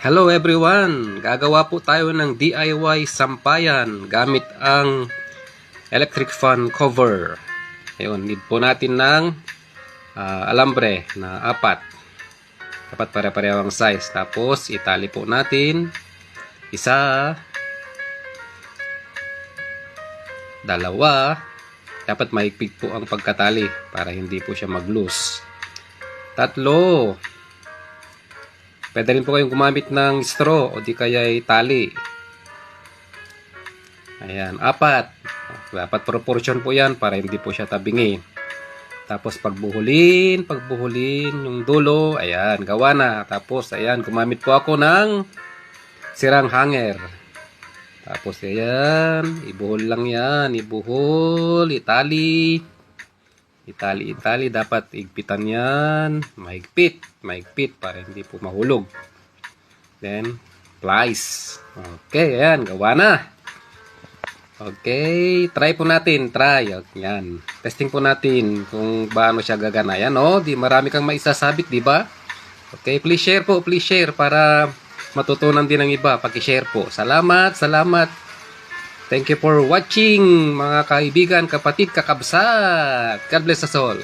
Hello everyone! Gagawa po tayo ng DIY sampayan gamit ang electric fan cover. Ayun, need po natin ng alambre na 4. Dapat pare-pareho ang size. Tapos itali po natin isa, dalawa. Dapat mahigpit po ang pagkatali para hindi po siya mag-loose. 3. Pwede rin po kayong gumamit ng straw o di kaya tali. Ayan, 4. Dapat proportion po yan para hindi po siya tabingi. Tapos pagbuhulin yung dulo. Ayan, gawa na. Tapos ayan, gumamit po ako ng sirang hanger. Tapos ayan, ibuhol lang yan. Ibuhol, itali. Itali, dapat igpitan yan. Mahigpit para hindi po mahulog. Then, plies. Okay, ayan, gawa na. Okay, try po natin. Yan. Testing po natin kung paano siya gagana. Yan, di marami kang maisasabit, di ba? Okay, please share para matutunan din ng iba. Paki-share po. Salamat. Thank you for watching, mga kaibigan, kapatid, kakabsat. God bless us all.